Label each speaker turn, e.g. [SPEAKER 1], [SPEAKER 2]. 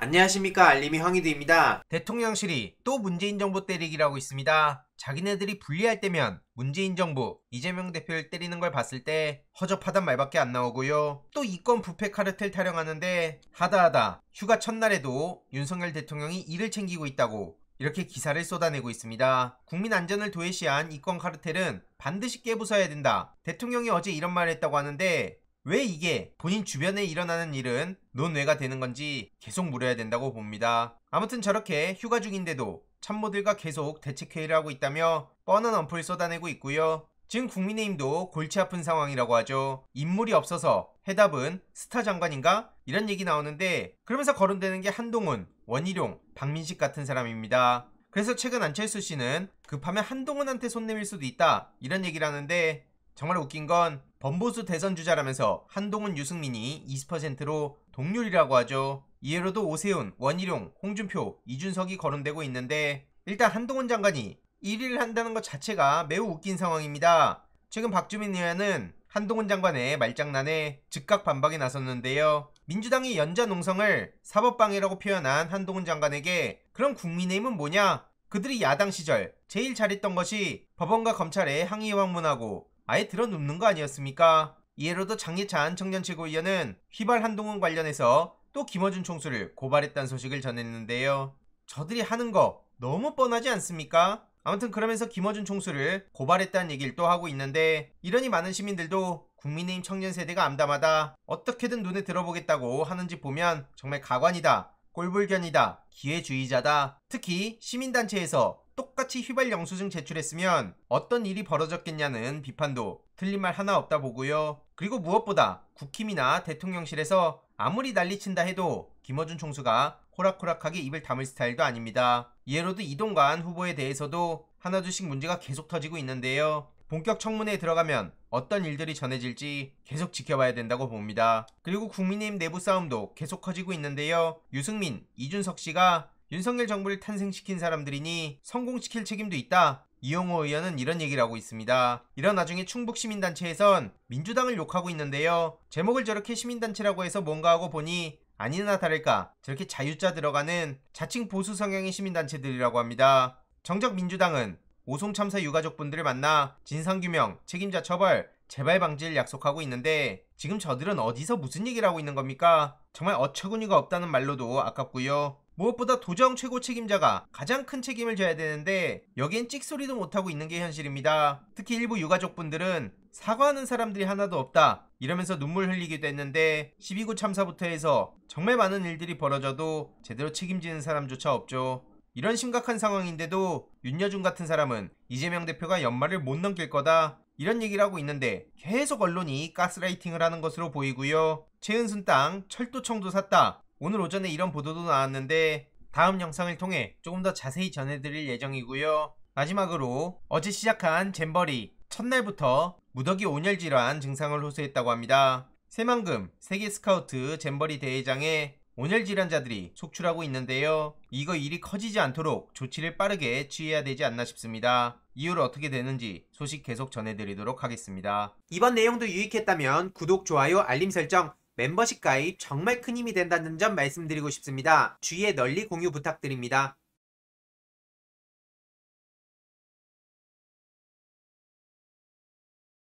[SPEAKER 1] 안녕하십니까, 알림이 황희두입니다. 대통령실이 또 문재인 정부 때리기라고 있습니다. 자기네들이 불리할 때면 문재인 정부, 이재명 대표를 때리는 걸 봤을 때 허접하단 말밖에 안 나오고요. 또 이권 부패 카르텔 타령하는데 하다하다 휴가 첫날에도 윤석열 대통령이 일을 챙기고 있다고 이렇게 기사를 쏟아내고 있습니다. 국민 안전을 도외시한 이권 카르텔은 반드시 깨부숴야 된다. 대통령이 어제 이런 말을 했다고 하는데 왜 이게 본인 주변에 일어나는 일은 논외가 되는 건지 계속 물어야 된다고 봅니다. 아무튼 저렇게 휴가 중인데도 참모들과 계속 대책회의를 하고 있다며 뻔한 엄포를 쏟아내고 있고요. 지금 국민의힘도 골치 아픈 상황이라고 하죠. 인물이 없어서 해답은 스타 장관인가? 이런 얘기 나오는데 그러면서 거론되는 게 한동훈, 원희룡, 박민식 같은 사람입니다. 그래서 최근 안철수 씨는 급하면 한동훈한테 손 내밀 수도 있다 이런 얘기를 하는데 정말 웃긴 건 범보수 대선 주자라면서 한동훈, 유승민이 20%로 동률이라고 하죠. 이해로도 오세훈, 원희룡, 홍준표, 이준석이 거론되고 있는데 일단 한동훈 장관이 1위를 한다는 것 자체가 매우 웃긴 상황입니다. 최근 박주민 의원은 한동훈 장관의 말장난에 즉각 반박에 나섰는데요. 민주당이 연자 농성을 사법방해라고 표현한 한동훈 장관에게 그럼 국민의힘은 뭐냐? 그들이 야당 시절 제일 잘했던 것이 법원과 검찰에 항의 방문하고 아예 들어눕는 거 아니었습니까? 이해로도 장예찬 청년최고위원은 휘발 한동훈 관련해서 또 김어준 총수를 고발했다는 소식을 전했는데요. 저들이 하는 거 너무 뻔하지 않습니까? 아무튼 그러면서 김어준 총수를 고발했다는 얘기를 또 하고 있는데 이러니 많은 시민들도 국민의힘 청년세대가 암담하다, 어떻게든 눈에 들어보겠다고 하는지 보면 정말 가관이다, 꼴불견이다, 기회주의자다. 특히 시민단체에서 똑같이 휘발 영수증 제출했으면 어떤 일이 벌어졌겠냐는 비판도 틀린 말 하나 없다 보고요. 그리고 무엇보다 국힘이나 대통령실에서 아무리 난리친다 해도 김어준 총수가 호락호락하게 입을 다물 스타일도 아닙니다. 이해로도 이동관 후보에 대해서도 하나둘씩 문제가 계속 터지고 있는데요. 본격 청문회에 들어가면 어떤 일들이 전해질지 계속 지켜봐야 된다고 봅니다. 그리고 국민의힘 내부 싸움도 계속 커지고 있는데요. 유승민, 이준석 씨가 윤석열 정부를 탄생시킨 사람들이니 성공시킬 책임도 있다. 이용호 의원은 이런 얘기를 하고 있습니다. 이런 와중에 충북시민단체에선 민주당을 욕하고 있는데요. 제목을 저렇게 시민단체라고 해서 뭔가 하고 보니 아니나 다를까 저렇게 자유자 들어가는 자칭 보수 성향의 시민단체들이라고 합니다. 정작 민주당은 오송 참사 유가족분들을 만나 진상규명, 책임자 처벌, 재발 방지를 약속하고 있는데 지금 저들은 어디서 무슨 얘기를 하고 있는 겁니까? 정말 어처구니가 없다는 말로도 아깝고요. 무엇보다 도정 최고 책임자가 가장 큰 책임을 져야 되는데 여기엔 찍소리도 못하고 있는 게 현실입니다. 특히 일부 유가족분들은 사과하는 사람들이 하나도 없다 이러면서 눈물 흘리기도 했는데 12구 참사부터 해서 정말 많은 일들이 벌어져도 제대로 책임지는 사람조차 없죠. 이런 심각한 상황인데도 윤여준 같은 사람은 이재명 대표가 연말을 못 넘길 거다 이런 얘기를 하고 있는데 계속 언론이 가스라이팅을 하는 것으로 보이고요. 최은순 땅 철도청도 샀다, 오늘 오전에 이런 보도도 나왔는데 다음 영상을 통해 조금 더 자세히 전해드릴 예정이고요. 마지막으로 어제 시작한 잼버리 첫날부터 무더기 온열 질환 증상을 호소했다고 합니다. 새만금 세계 스카우트 잼버리 대회장에 온열 질환자들이 속출하고 있는데요. 이거 일이 커지지 않도록 조치를 빠르게 취해야 되지 않나 싶습니다. 이후로 어떻게 되는지 소식 계속 전해드리도록 하겠습니다. 이번 내용도 유익했다면 구독, 좋아요, 알림 설정, 멤버십 가입 정말 큰 힘이 된다는 점 말씀드리고 싶습니다. 주위에 널리 공유 부탁드립니다.